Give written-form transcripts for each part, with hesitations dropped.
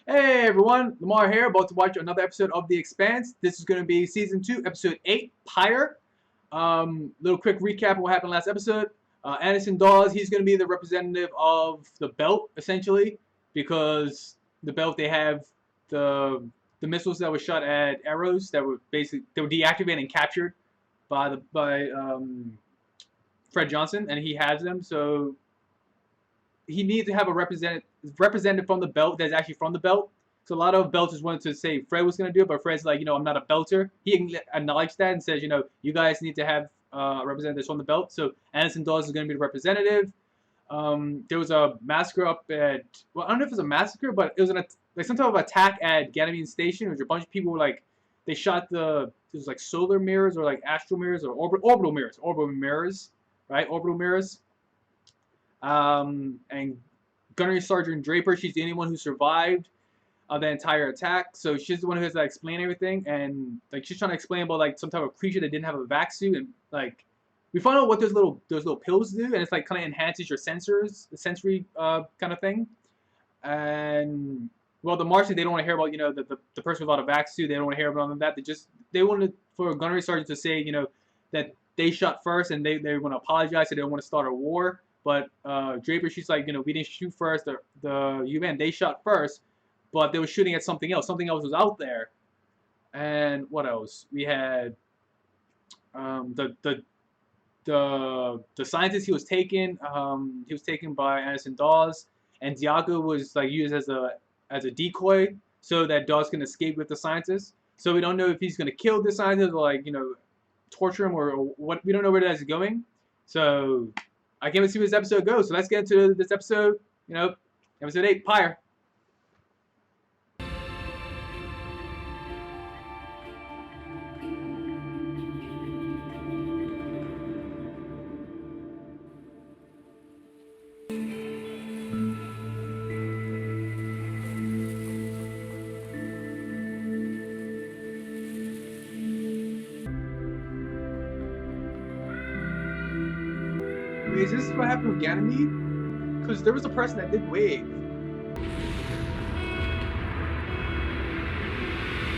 Hey everyone, Lamar here, about to watch another episode of The Expanse. This is going to be Season 2, Episode 8, Pyre. Little quick recap of what happened last episode. Anderson Dawes, he's going to be the representative of the belt, essentially, because the belt, they have the missiles that were shot at arrows that were deactivated and captured by Fred Johnson, and he has them, so he needs to have a representative from the belt that's actually from the belt. So a lot of belters wanted to say Fred was going to do it, but Fred's like, I'm not a belter. He acknowledged that and says, you guys need to have representatives from the belt. So Anderson Dawes is going to be the representative. There was a massacre up at, well, I don't know if it was a massacre, but it was some type of attack at Ganymede Station, which a bunch of people were like, they shot it was like solar mirrors or like astral mirrors or orbital mirrors, right? Orbital mirrors. And Gunnery Sergeant Draper, she's the only one who survived the entire attack. So she's the one who has to explain everything, and like she's trying to explain about like some type of creature that didn't have a vac suit, and like we found out what those little pills do, and it's like kind of enhances your sensors, the sensory kind of thing. And well, the Martians, they don't want to hear about the person without a vac suit. They don't want to hear about that. They wanted for a Gunnery Sergeant to say that they shot first, and they want to apologize, so they don't want to start a war. But Draper, she's like, we didn't shoot first. The UN, they shot first, but they were shooting at something else. Something else was out there. And what else? We had the scientist. He was taken by Anderson Dawes, and Diago was like used as a decoy so that Dawes can escape with the scientist. So we don't know if he's gonna kill the scientist or like torture him or what. We don't know where that's going. So I can't wait to see where this episode goes. So let's get into this episode. Episode 8, Pyre. Is this what happened with Ganymede? Because there was a person that did wave.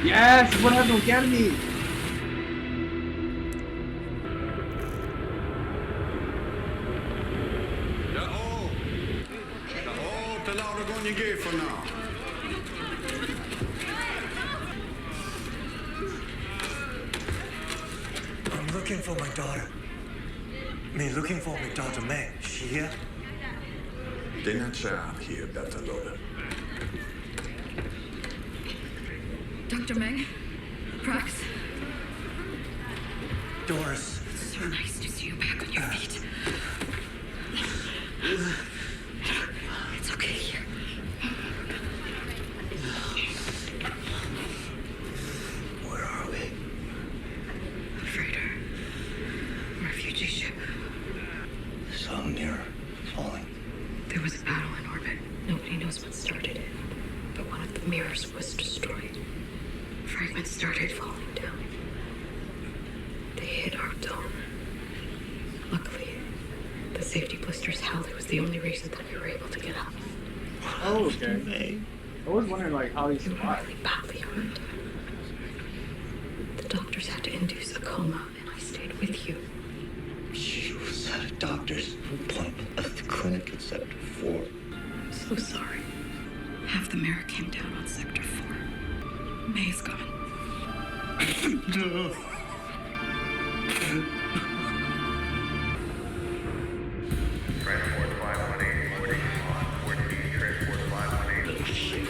Yes, what happened with Ganymede? I'm looking for my daughter. Looking for my daughter May. She here? Den child here, Dr. Loda. Dr. Meng? Prax? Doris. So nice to see you back on your feet. It's okay here. Where are we? Freighter. Refugee ship. Some near falling. There was a battle in orbit. Nobody knows what started it. But one of the mirrors was destroyed. Fragments started falling down. They hit our dome. Luckily, the safety blisters held. It was the only reason that we were able to get out. Oh, okay. I was wondering like how he We were survived. really badly hurt. The doctors had to induce a coma, and I stayed with you. She was at a doctor's appointment at the clinic in Sector 4. I'm so sorry. Half the mirror came down on Sector 4. May is gone. No. Transport 518, 14 on 14, transport 518.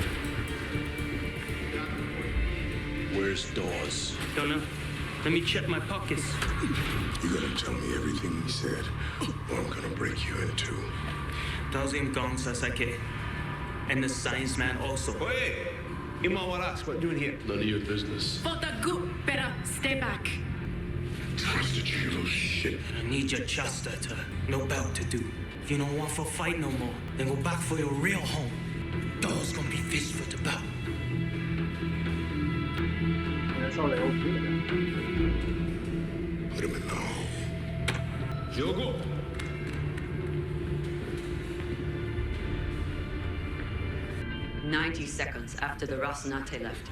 Where's Dawes? Don't know. Let me check my pockets. You gotta tell me everything he said, or I'm gonna break you in two. Dawes Gong Sasake. And the science man also. Hey! Imawaras, what doing here? None of your business. For the good, better stay back. Trusted you, little shit. I need your Chester to know about to do. If you don't want for fight no more, then go back for your real home. Dawes gonna be fist for the bout. That's how they all do it. Put him in the hole. Yogo! 96 seconds after the Rocinante left.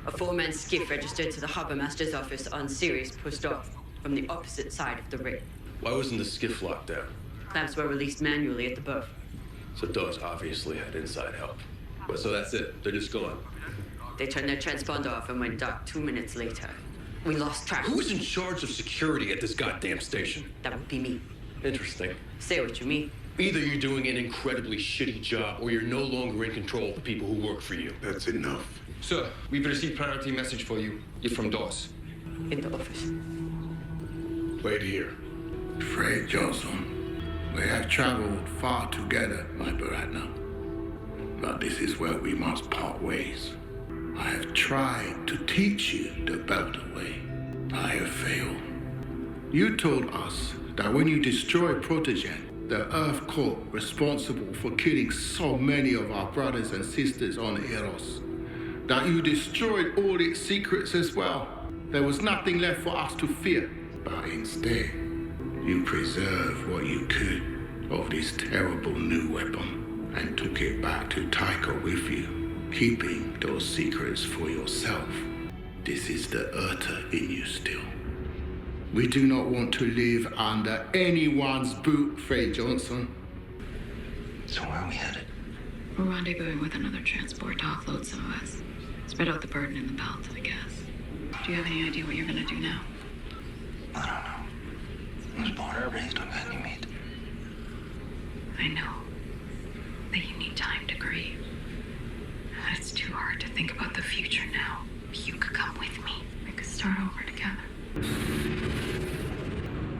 A four-man skiff registered to the harbor master's office on Sirius pushed off from the opposite side of the rig. Why wasn't the skiff locked down? Clamps were released manually at the berth. So Dawes obviously had inside help. But so that's it. They're just gone. They turned their transponder off and went dark 2 minutes later. We lost track. Who is in charge of security at this goddamn station? That would be me. Interesting. Say what you mean. Either you're doing an incredibly shitty job, or you're no longer in control of the people who work for you. That's enough. Sir, we've received priority message for you. You're from Dawes. In the office. Wait here. Fred Johnson, we have traveled far together, my brother. But this is where we must part ways. I have tried to teach you the Beltway. I have failed. You told us that when you destroyed Protogen, the Earth Corp responsible for killing so many of our brothers and sisters on Eros, that you destroyed all its secrets as well. There was nothing left for us to fear. But instead, you preserved what you could of this terrible new weapon and took it back to Tycho with you, keeping those secrets for yourself. This is the Urta in you still. We do not want to live under anyone's boot, Fred Johnson. So where are we headed? We're rendezvousing with another transport to offload some of us. Spread out the burden in the belt, I guess. Do you have any idea what you're gonna do now? I don't know. I was born and raised on Ganymede. I know that you need time to grieve. It's too hard to think about the future now. You could come with me. We could start over together.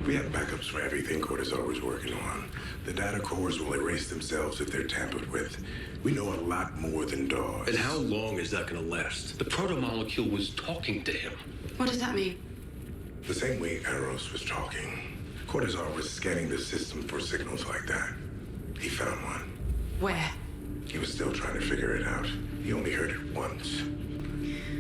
We have backups for everything Cortazar was working on. The data cores will erase themselves if they're tampered with. We know a lot more than Dawes. And how long is that gonna last? The proto-molecule was talking to him. What does that mean? The same way Eros was talking. Cortazar was scanning the system for signals like that. He found one. Where? He was still trying to figure it out. He only heard it once.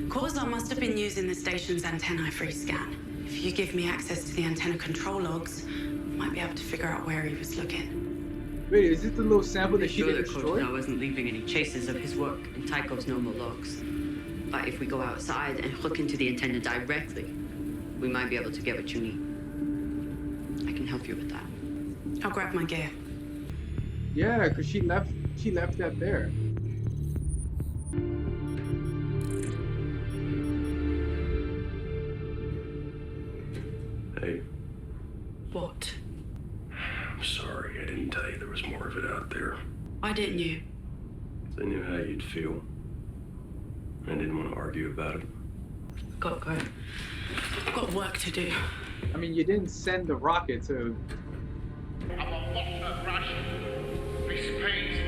Cortazar must have been using the station's antennae for his scan. If you give me access to the antenna control logs, I might be able to figure out where he was looking. Wait, is this the little sample that she Sure didn't that destroy? Cortazar wasn't leaving any traces of his work in Tycho's normal logs. But if we go outside and hook into the antenna directly, we might be able to get what you need. I can help you with that. I'll grab my gear. Yeah, because she left that there. Hey, What? I'm sorry. I didn't tell you there was more of it out there. Why didn't you? I knew how you'd feel. I didn't want to argue about it. Gotta go. I've got work to do. I mean, you didn't send the rocket to. Our water ration, this space,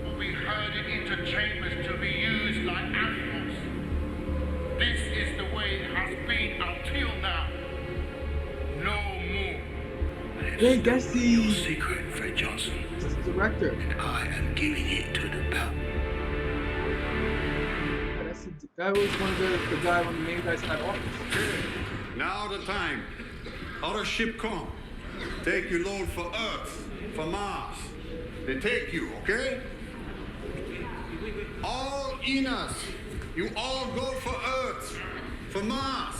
will be herded into chambers to be used like animals. This is the way it has been until now. No more. Hey, that's Your the secret, Fred Johnson. director. And I am giving it to the belt. That was one of the guy, one of the main guys in that office. Okay, now the time. Other ship come. Take your load for Earth, for Mars. They take you, okay? All Inas, you all go for Earth, for Mars.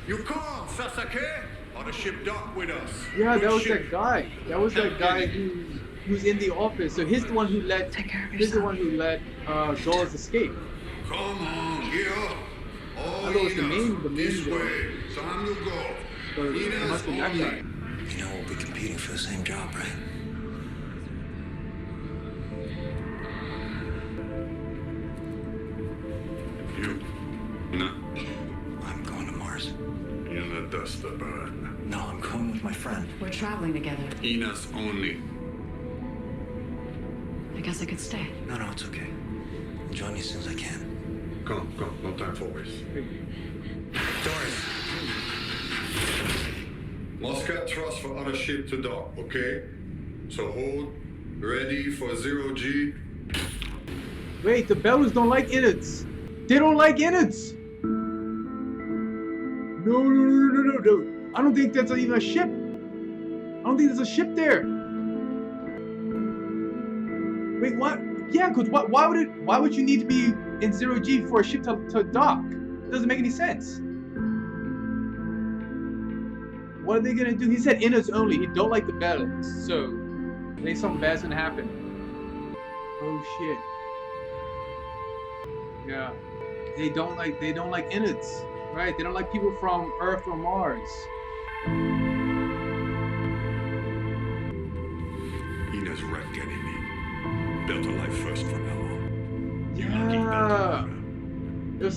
You come, Sasake. Other ship dock with us. Yeah, Good that was ship. that guy. That was that guy who's in the office. So he's the one who let. He's the one who let Dawes escape. Come on, get up. All I thought it was the Inas, main this guy. way. Time you go. But it Inas must be that only. guy. You know we'll be competing for the same job, right? You. No. I'm going to Mars. You're the dust bird. No, I'm going with my friend. We're traveling together. Inas only. I guess I could stay. No, it's okay. I'll join you as soon as I can. Come. No time for waste. Doris! Muscat thrust for other ship to dock, okay? So hold, ready for 0G. Wait, the Bellas don't like innards. They don't like innards. No. I don't think that's even a ship. I don't think there's a ship there. Wait, what? Yeah, because why would you need to be in 0G for a ship to dock? It doesn't make any sense. What are they gonna do? He said innards only. He don't like the bellies, so I think something bad's gonna happen. Oh shit. Yeah. They don't like innards, right? They don't like people from Earth or Mars. Ina's wrecked Ganymede. Built a life first from now on. Yeah. It was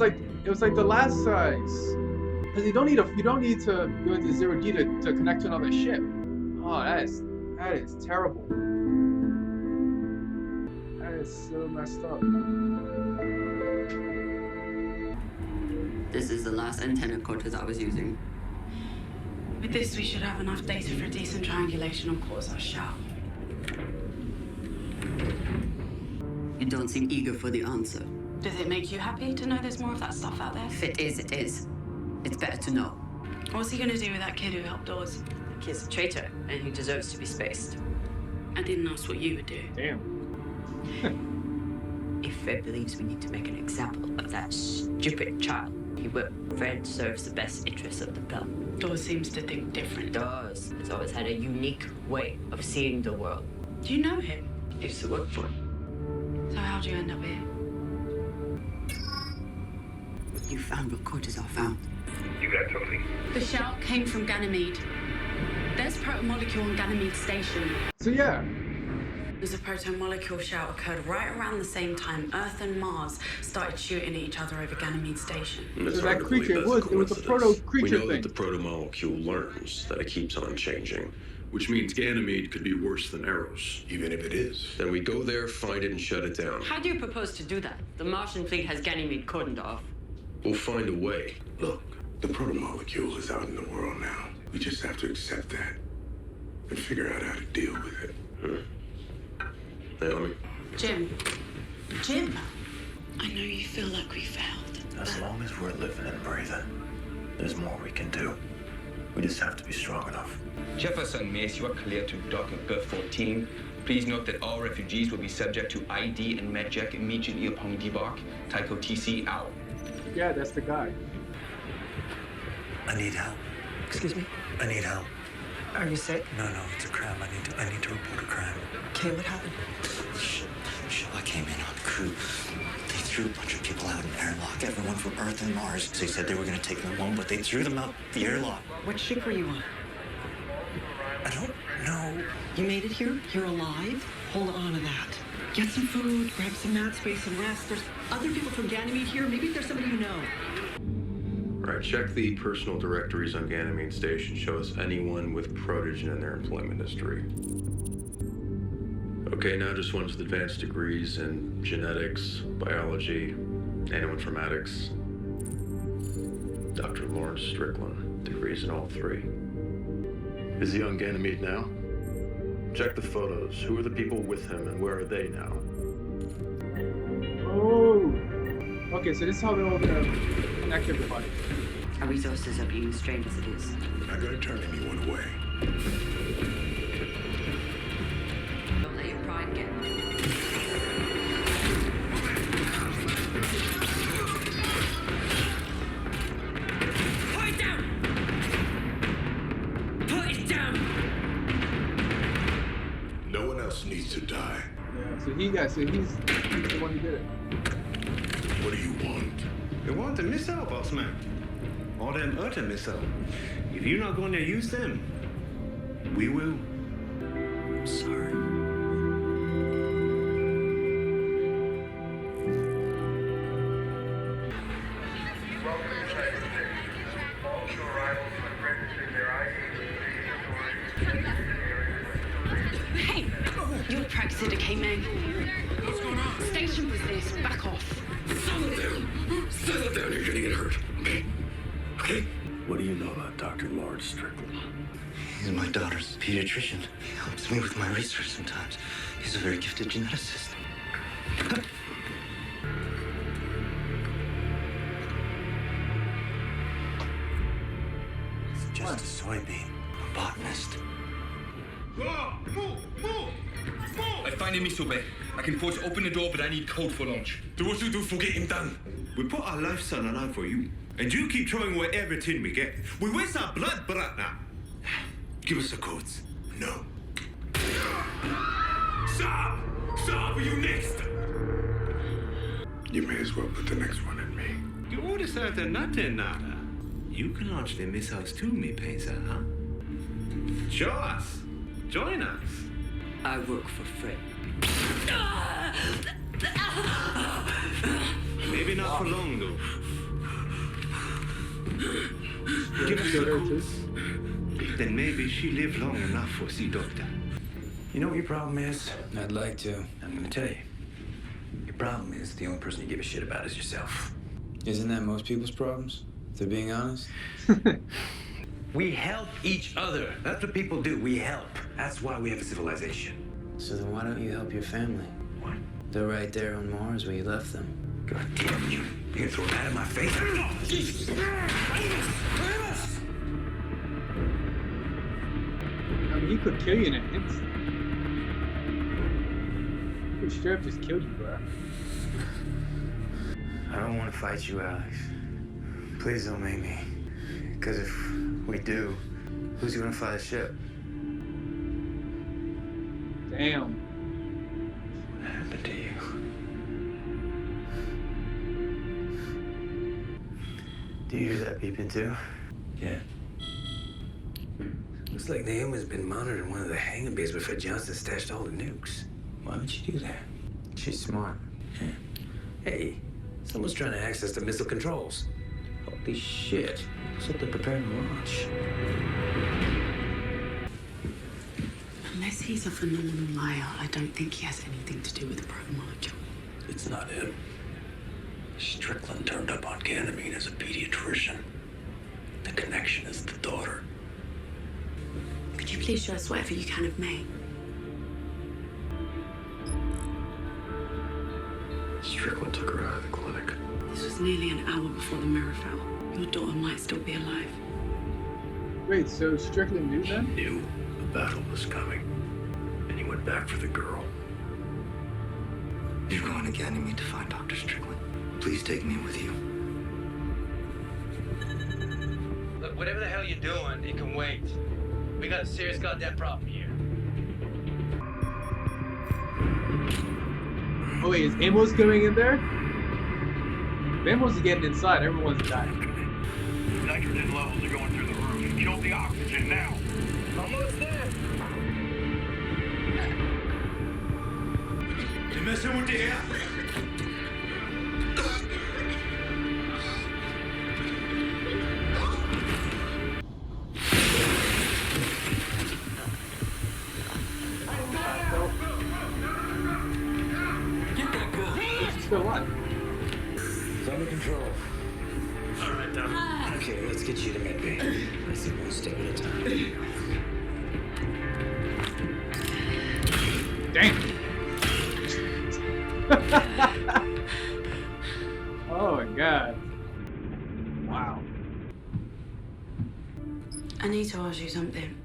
like the last size. Because you don't need to go into 0G to connect to another ship. Oh, that is terrible. That is so messed up. This is the last antenna quarters I was using. With this, we should have enough data for a decent triangulation on Quasar's shout. You don't seem eager for the answer. Does it make you happy to know there's more of that stuff out there? If it is, it is. It's better to know. What's he gonna do with that kid who helped Dawes? The kid's a traitor, and he deserves to be spaced. I didn't ask what you would do. Damn. If Fred believes we need to make an example of that stupid child, he will. Fred serves the best interests of the belt. Dawes seems to think different. Dawes has always had a unique way of seeing the world. Do you know him? I used to work for him. So how'd you end up here? You found what quarters are found. You got something? The shout came from Ganymede. There's proto-molecule on Ganymede Station. So yeah. There's a proto-molecule shout occurred right around the same time Earth and Mars started shooting at each other over Ganymede Station. It's So hard that to believe creature, that's it was the coincidence. proto-creature We know thing. that the proto-molecule learns, that it keeps on changing. Which means Ganymede could be worse than Eros. Even if it is. Then we go there, find it, and shut it down. How do you propose to do that? The Martian fleet has Ganymede cordoned off. We'll find a way. Look, the proto-molecule is out in the world now. We just have to accept that and figure out how to deal with it. Naomi? Jim. I know you feel like we failed. As long as we're living and breathing, there's more we can do. We just have to be strong enough. Jefferson Mace, you are clear to dock at Berth 14. Please note that all refugees will be subject to ID and medcheck immediately upon debark. Tycho TC out. Yeah, that's the guy. I need help. Excuse me? I need help. Are you sick? No, it's a crime. I need to report a crime. Okay, what happened? I came in on crew. They threw a bunch of people out in the airlock, everyone from Earth and Mars. They said they were going to take them home, but they threw them out the airlock. What ship were you on? I don't know. You made it here? You're alive? Hold on to that. Get some food, grab some mat space and rest. There's other people from Ganymede here. Maybe there's somebody you know. All right, check the personal directories on Ganymede Station. Show us anyone with protogen in their employment history. Okay, now just ones with advanced degrees in genetics, biology, nanoinformatics. Dr. Lawrence Strickland, degrees in all three. Is he on Ganymede now? Check the photos. Who are the people with him and where are they now? Oh. Okay, so this is how they're all gonna connect everybody. Our resources are being strained as it is. I'm not gonna turn anyone away. Don't let your pride get in the way. Put it down! Put it down! No one else needs to die. Yeah, so he's the one who did it. What do you want? You want a missile, boss man? All them other missile. If you're not going to use them, we will. Sorry. Hey! You're Praxida K-Man. What's going on? Station business. Back off. Settle down, you're gonna get hurt. Okay? What do you know about Dr. Lawrence Strickland? He's my daughter's pediatrician. He helps me with my research sometimes. He's a very gifted geneticist. It's just a soybean. A botanist. Move! I finding me so bad. I can force open the door, but I need code for launch. Do what you do for getting done. We put our lives on the line for you. And you keep throwing away everything we get. We waste our blood, brother. Give us the codes. No. Stop! Stop! Are you next? You may as well put the next one in me. You order something, nothing, nada. You can launch the missiles too, me Pesa, huh? Show us. Join us. I work for Fred. Maybe not for long, though. Give us the codes. Then maybe she lived long enough for see doctor. You know what your problem is? I'd like to. I'm gonna tell you. Your problem is the only person you give a shit about is yourself. Isn't that most people's problems? If they're being honest. We help each other. That's what people do. We help. That's why we have a civilization. So then why don't you help your family? What? They're right there on Mars where you left them. God damn you. You're gonna throw that in my face? I mean, he could kill you in an instant. He could straight up just kill you, bro. I don't want to fight you, Alex. Please don't make me. Because if we do, who's going to fly the ship? Damn. What happened to you? Do you hear that beeping too? Yeah. Looks like Naomi's been monitoring one of the hangar bays where Fred Johnson stashed all the nukes. Why would she do that? She's smart. Yeah. Hey, someone's trying to access the missile controls. Holy shit. Looks like they're preparing to launch. Unless he's a phenomenal liar, I don't think he has anything to do with the proto-molecule. It's not him. Strickland turned up on Ganymede as a pediatrician. The connection is the daughter. Could you please show us whatever you can of May? Strickland took her out of the clinic. This was nearly an hour before the mirror fell. Your daughter might still be alive. Wait, so Strickland knew then? He knew a battle was coming, and he went back for the girl. You're going to Ganymede to find Dr. Strickland. Please take me with you. Look, whatever the hell you're doing, it can wait. We got a serious goddamn problem here. Oh wait, is Amos going in there? If Amos is getting inside, everyone's dying. Nitrogen levels are going through the roof. Kill the oxygen now. Almost there. They're messing with the air. Still alive. It's under control. All right, Doc. Okay, let's get you to medbay. I see one step at a time. Damn. Oh my god. Wow. I need to ask you something.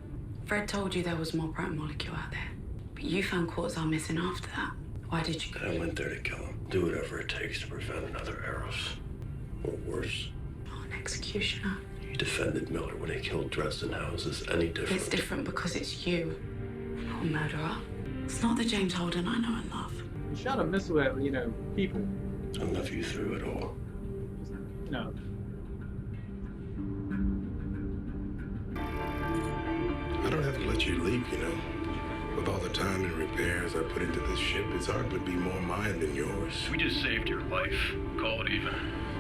Fred told you there was more proto-molecule out there, but you found cortisol missing after that. Why did you? I went there to kill him. Do whatever it takes to prevent another Eros. Or worse. Oh, an executioner. He defended Miller when he killed Dresden. How is this any different? It's different because it's you, not a murderer. It's not the James Holden I know and love. You shot a missile at, people. I love you through it all. No. I don't have to let you leave, With all the time and repairs I put into this ship, it's hard to be more mine than yours. We just saved your life. Call it even.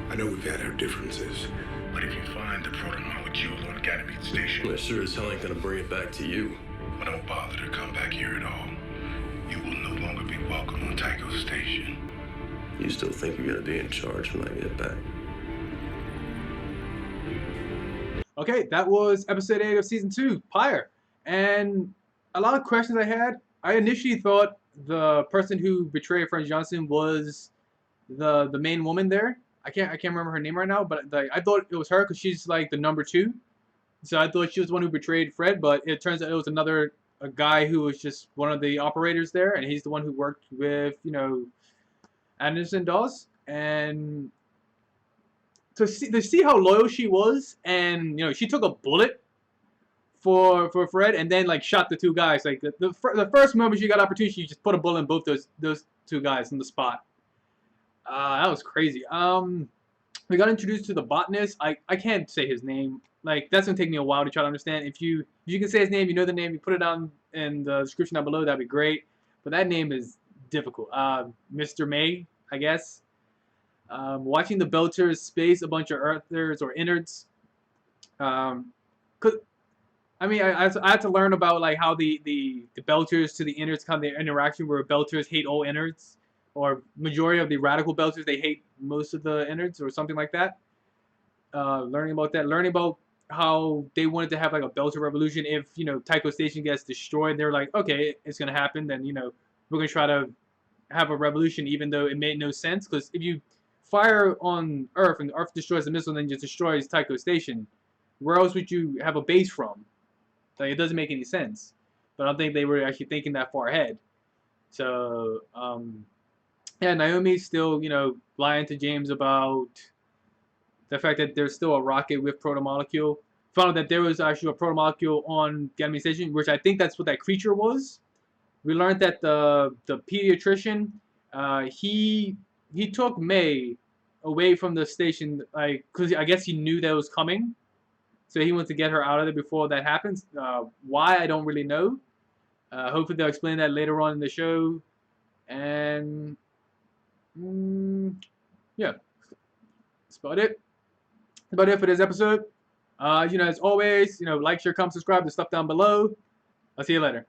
I know we've had our differences, but if you find the proto-molecule on Ganymede Station, I sure as hell ain't gonna bring it back to you. well, don't bother to come back here at all. You will no longer be welcome on Tycho Station. You still think you're gonna be in charge when I get back? Okay, that was episode 8 of season 2, Pyre. And a lot of questions I had. I initially thought the person who betrayed Fred Johnson was the main woman there. I can't remember her name right now, but I thought it was her because she's like the number 2. So I thought she was the one who betrayed Fred, but it turns out it was another a guy who was just one of the operators there, and he's the one who worked with, Anderson Dawes. And to see how loyal she was, and she took a bullet for Fred, and then like shot the two guys. Like the first moment she got opportunity, she just put a bullet in both those two guys on the spot. That was crazy. We got introduced to the botanist. I can't say his name. Like, that's gonna take me a while to try to understand. If you can say his name, you know the name, you put it down in the description down below, that'd be great. But that name is difficult. Mr. May, I guess. Watching the Belters space a bunch of Earthers or innards. I had to learn about like how the Belters to the innards kind of their interaction, where Belters hate all innards, or majority of the radical Belters, they hate most of the innards, or something like that. Learning about that, learning about how they wanted to have like a Belter revolution if Tycho Station gets destroyed. They're like, okay, it's gonna happen. Then we're gonna try to have a revolution, even though it made no sense. Because if you fire on Earth and Earth destroys the missile, and then just destroys Tycho Station, where else would you have a base from? Like, it doesn't make any sense. But I don't think they were actually thinking that far ahead. So yeah, Naomi's still lying to James about the fact that there's still a rocket with protomolecule. Found out that there was actually a protomolecule on Ganymede Station, which I think that's what that creature was. We learned that the pediatrician, he took May away from the station, like, because I guess he knew that was coming. So he wants to get her out of there before that happens. Why, I don't really know. Hopefully they'll explain that later on in the show. And yeah, that's about it. That's about it for this episode. As always, like, share, comment, subscribe, the stuff down below. I'll see you later.